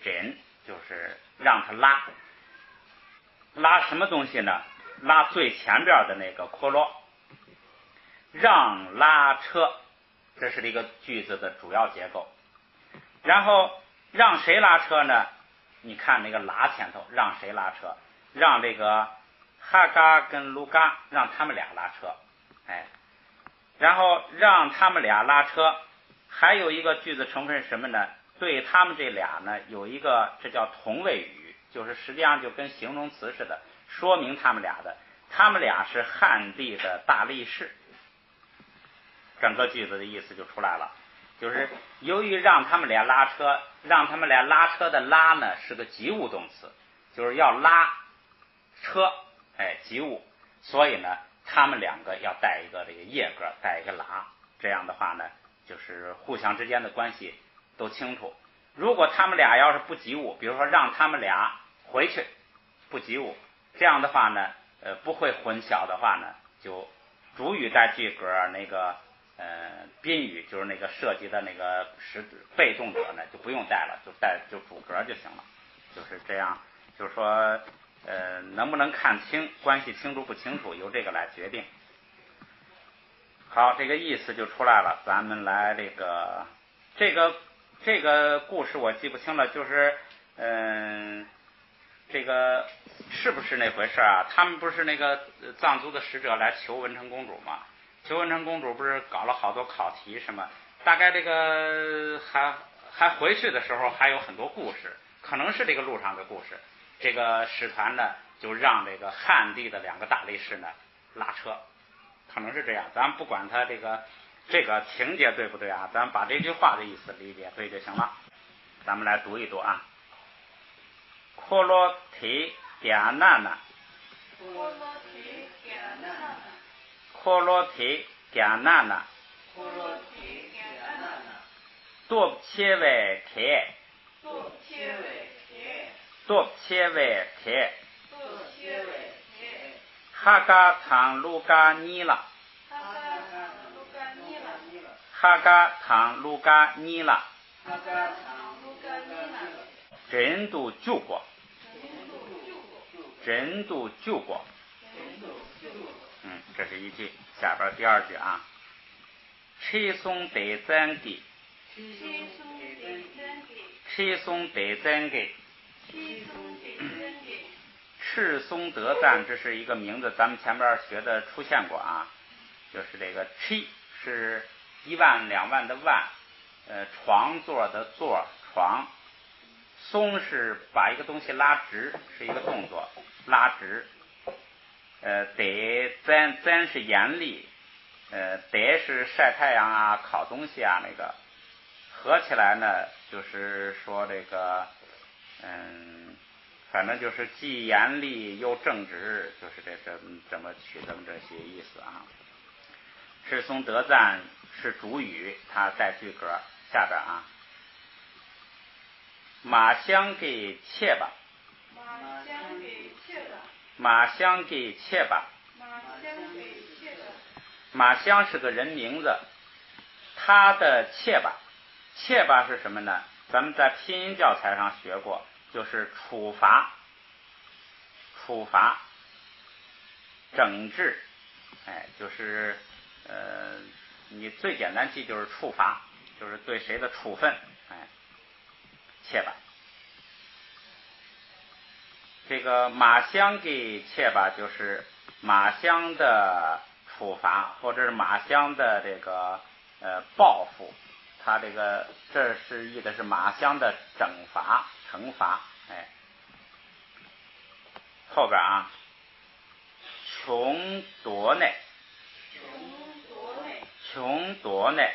S1: 真，就是让他拉什么东西呢？拉最前边的那个科罗，让拉车，这是这个句子的主要结构。然后让谁拉车呢？你看那个拉前头，让谁拉车？让这个哈嘎跟卢嘎，让他们俩拉车，然后让他们俩拉车，还有一个句子成分是什么呢？对他们这俩呢，有一个这叫同位语，就是实际上就跟形容词似的，说明他们俩的，他们俩是汉地的大力士。整个句子的意思就出来了，就是由于让他们俩拉车，让他们俩拉车的拉呢是个及物动词，就是要拉车，及物，所以呢他们两个要带一个这个业格，带一个拉，这样的话呢就是互相之间的关系都清楚。如果他们俩要是不及物，比如说让他们俩回去不及物，这样的话呢不会混淆的话呢，就主语带句格，那个宾语就是那个涉及的那个被动者呢就不用带了，就主格就行了，就是这样。就是说能不能看清，关系清楚不清楚，由这个来决定。好，这个意思就出来了。咱们来这个故事我记不清了，就是这个是不是那回事啊？他们不是那个藏族的使者来求文成公主吗？求文成公主不是搞了好多考题什么，大概这个还回去的时候还有很多故事，可能是这个路上的故事。这个使团呢就让这个汉地的2个大力士呢拉车，可能是这样。咱不管他这个情节对不对啊，咱把这句话的意思理解对就行了。咱们来读一读啊。科罗提亚娜娜，科罗提亚娜娜，多切维铁，多切维铁，哈嘎唐卢嘎尼拉，哈嘎唐卢嘎尼拉，人都救过，人都救过。这是一句，下边第2句啊。七松得真给，七松得真给，赤松得赞，这是一个名字，咱们前边学的出现过啊。就是这个七是1万2万的万，床座的座，床。松是把一个东西拉直，是一个动作，拉直。得真是严厉，得是晒太阳啊，烤东西啊，那个合起来呢，就是说这个，反正就是既严厉又正直，就是这么取这么这些意思啊。赤松得赞是主语，它带句格，下边啊。马香给切吧，马香给切吧，马香是个人名字，他的切吧，切吧是什么呢？咱们在拼音教材上学过，就是处罚，处罚，整治，就是你最简单记就是处罚，就是对谁的处分，切吧。这个马香给切吧，就是马香的处罚，或者是马香的这个报复。他这是意的是马香的惩罚。后边啊，穷夺内，穷夺内，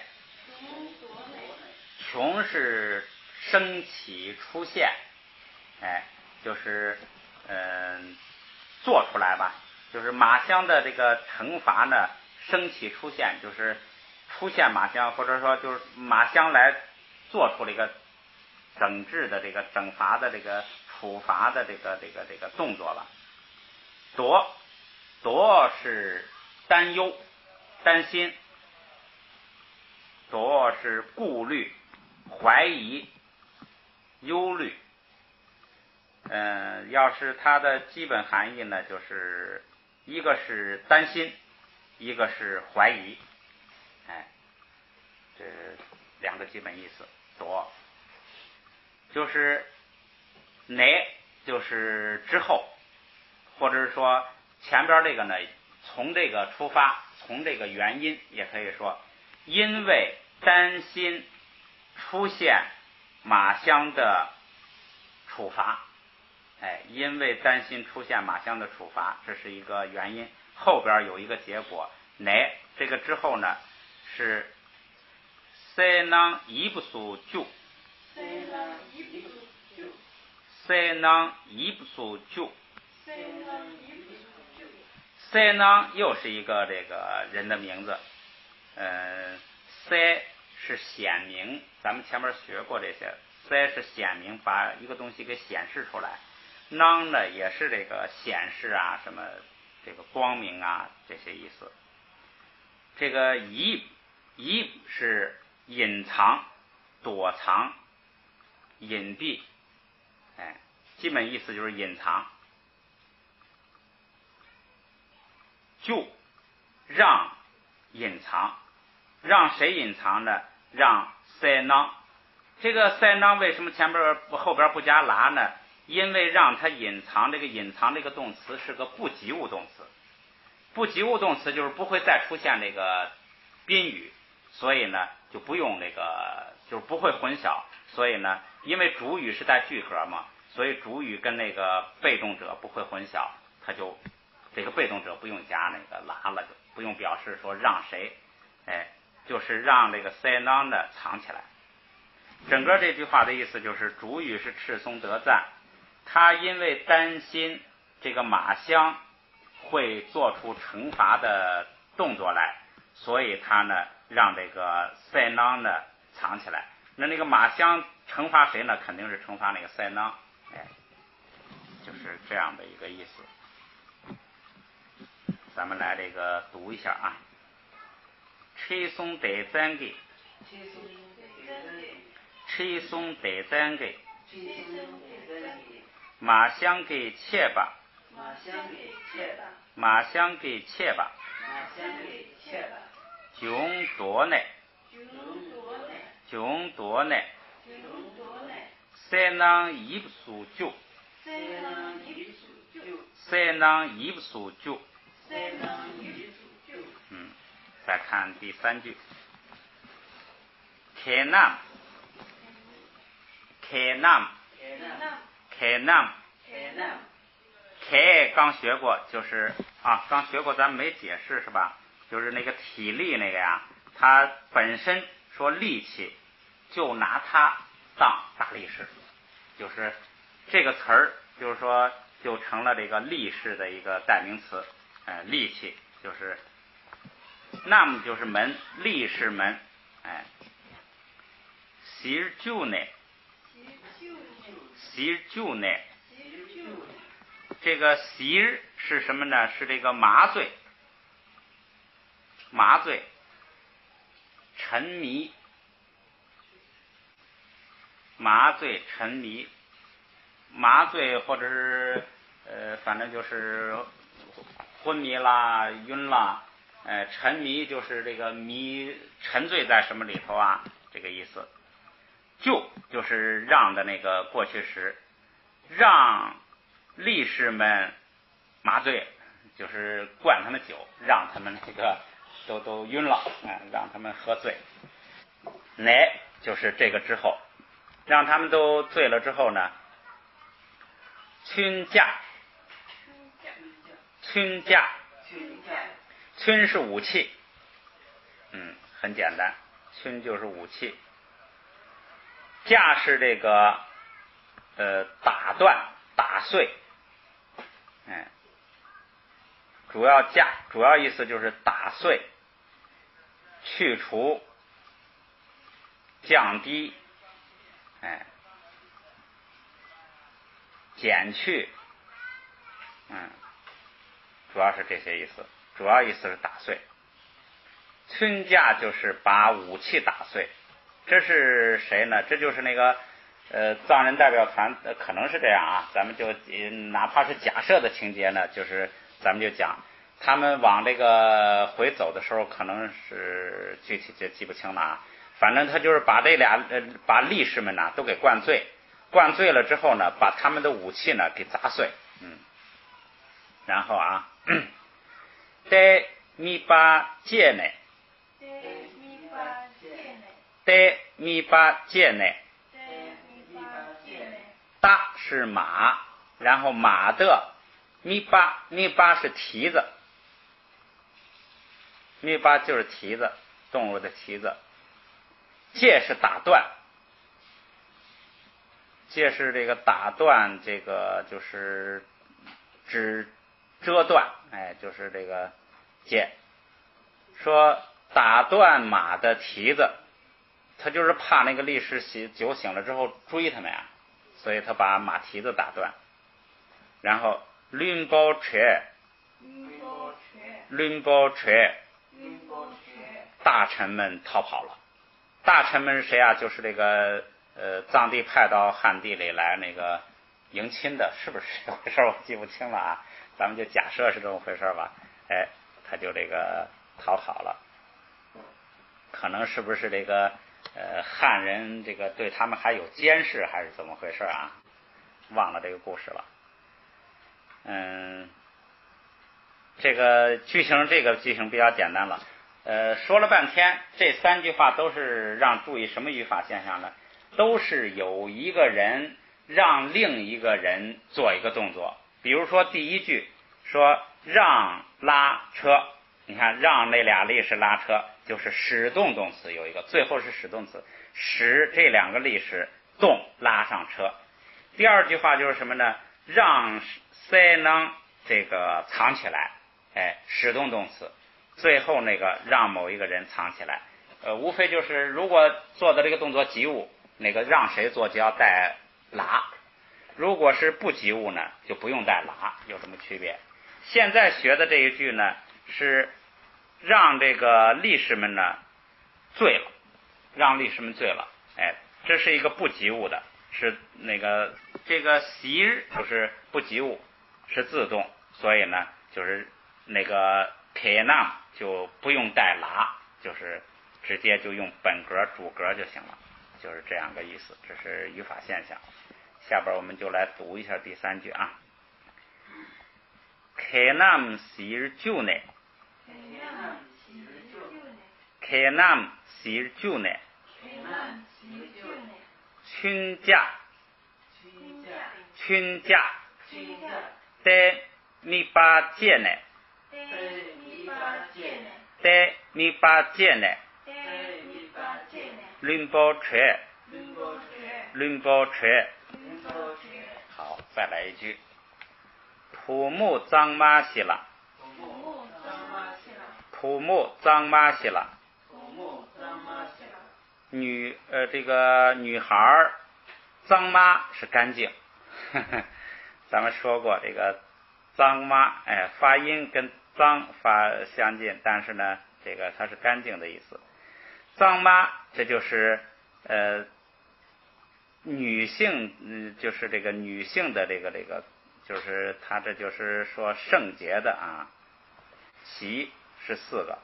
S1: 穷是升起出现，就是做出来吧，就是马香的这个惩罚呢，升起出现，就是出现马香，或者说就是马香来做出这个整治的这个惩罚的这个处罚的这个动作了。夺是担忧担心，夺是顾虑怀疑忧虑。要是它的基本含义呢，就是一个是担心，一个是怀疑，这2个基本意思。夺就是哪，就是之后，或者是说前边这个呢，从这个出发，从这个原因，也可以说因为担心出现马香的处罚。因为担心出现马香的处罚，这是一个原因，后边有一个结果，这个之后呢是塞囊一不速救，塞囊一不速救，塞囊又是一个这个人的名字，塞是显明，咱们前面学过这些，塞是显明，把一个东西给显示出来。囊呢也是这个显示啊，什么这个光明啊，这些意思。这个疑是隐藏、躲藏、隐蔽，基本意思就是隐藏。就让隐藏，让谁隐藏呢？让塞囊。这个塞囊为什么前边后边不加拉呢？因为让它隐藏，这个隐藏这个动词是个不及物动词，不及物动词就是不会再出现这个宾语，所以呢就不用这个，就是不会混淆。所以呢，因为主语是带句格嘛，所以主语跟那个被动者不会混淆，他就这个被动者不用加那个拉了，就不用表示说让谁，就是让这个 say none 的藏起来。整个这句话的意思就是主语是赤松德赞，他因为担心这个马香会做出惩罚的动作来，所以他呢让这个塞囊呢藏起来。那个马香惩罚谁呢？肯定是惩罚那个塞囊，就是这样的一个意思。咱们来这个读一下啊。赤松德赞给，赤松德赞给，马香给切吧，马香给切吧，囧多呢，囧多呢，塞囊一不苏就，塞囊一不苏就。再看第3句，开南，开南，开南，开刚学过，就是刚学过，咱们没解释是吧？就是那个体力那个呀，它本身说力气，就拿它当大力士，就是这个词儿，就是说就成了这个力士的一个代名词。力气就是那么就是门，力士门。习就呢，习就呢，这个习是什么呢？是这个麻醉，麻醉，沉迷，麻醉沉迷，麻醉或者是反正就是昏迷啦、晕啦，沉迷就是这个迷沉醉在什么里头啊？这个意思。就是让的那个过去时，让力士们麻醉，就是灌他们酒，让他们那个都晕了，让他们喝醉。乃就是这个之后，让他们都醉了之后呢，群架，群架，群是武器，很简单，群就是武器。架是这个打断、打碎，主要意思就是打碎、去除、降低，减去，主要是这些意思，主要意思是打碎。群架就是把武器打碎。这是谁呢？这就是那个藏人代表团，可能是这样啊。咱们就哪怕是假设的情节呢，就是咱们就讲他们往这个回走的时候，可能是具体就记不清了啊。反正他就是把这俩把力士们呢都给灌醉，灌醉了之后呢，把他们的武器呢给砸碎，然后在米巴界内。在米巴界内，大是马，然后马的米巴是蹄子，米巴就是蹄子，动物的蹄子。界是打断，界是这个打断，这个就是指遮断，就是这个界。说打断马的蹄子。他就是怕那个力士酒醒了之后追他们呀，所以他把马蹄子打断。然后抡包车，大臣们逃跑了。大臣们是谁啊？就是这个藏地派到汉地里来那个迎亲的，是不是这回事？我记不清了啊。咱们就假设是这么回事吧。他就这个逃跑了。可能是不是这个汉人这个对他们还有监视，还是怎么回事啊？忘了这个故事了。这个剧情比较简单了。说了半天，这3句话都是让注意什么语法现象呢？都是有一个人让另一个人做一个动作。比如说第一句说让拉车，你看让那俩力是拉车，就是使动动词有一个，最后是使动词，使这2个力是动拉上车。第二句话就是什么呢？让塞囊这个藏起来，使动动词，最后那个让某一个人藏起来，无非就是如果做的这个动作及物，那个让谁做就要带拉，如果是不及物呢，就不用带拉，有什么区别？现在学的这一句呢，是让这个力士们呢醉了，让力士们醉了，这是一个不及物的，是那个这个习日就是不及物，是自动，所以呢就是那个 kenam 就不用带拉，就是直接就用本格主格就行了，就是这样个意思，这是语法现象。下边我们就来读一下第3句啊。kenam sirjune kenam sirjune 춘자 때 미바제네 림보체好，再来一句。土木脏妈西了，土木脏妈西了。这个女孩脏妈是干净，咱们说过这个脏妈，发音跟脏发相近，但是呢，这个它是干净的意思。脏妈这就是女性，就是这个女性的这个就是它这就是说圣洁的啊。习是4个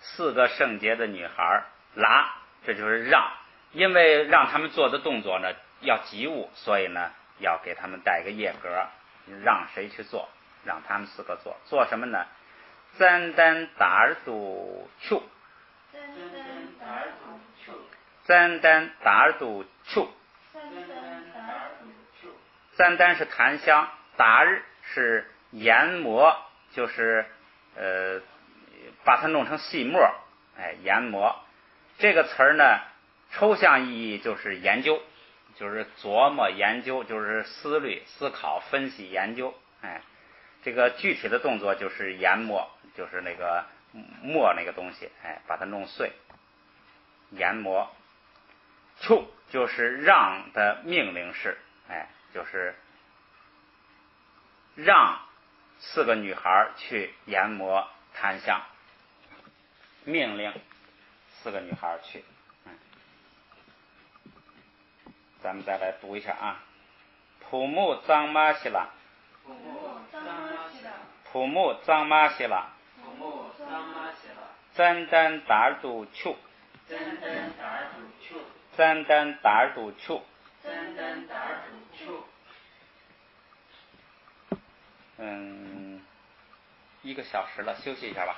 S1: ，4个圣洁的女孩。拉这就是让，因为让他们做的动作呢要及物，所以呢要给他们带一个业格，让谁去做，让他们4个做什么呢？赞达杜丘，赞丹是檀香，达日是研磨，就是把它弄成细末，研磨这个词儿呢，抽象意义就是研究，就是琢磨研究，就是思虑思考分析研究，这个具体的动作就是研磨，就是那个磨那个东西，把它弄碎，研磨。处就是让的命令式，就是让4个女孩去研磨檀香，命令4个女孩去。咱们再来读一下啊。土木脏妈西了，土木脏妈西了，赞丹达尔杜丘，赞丹达尔杜丘。1个小时了，休息一下吧。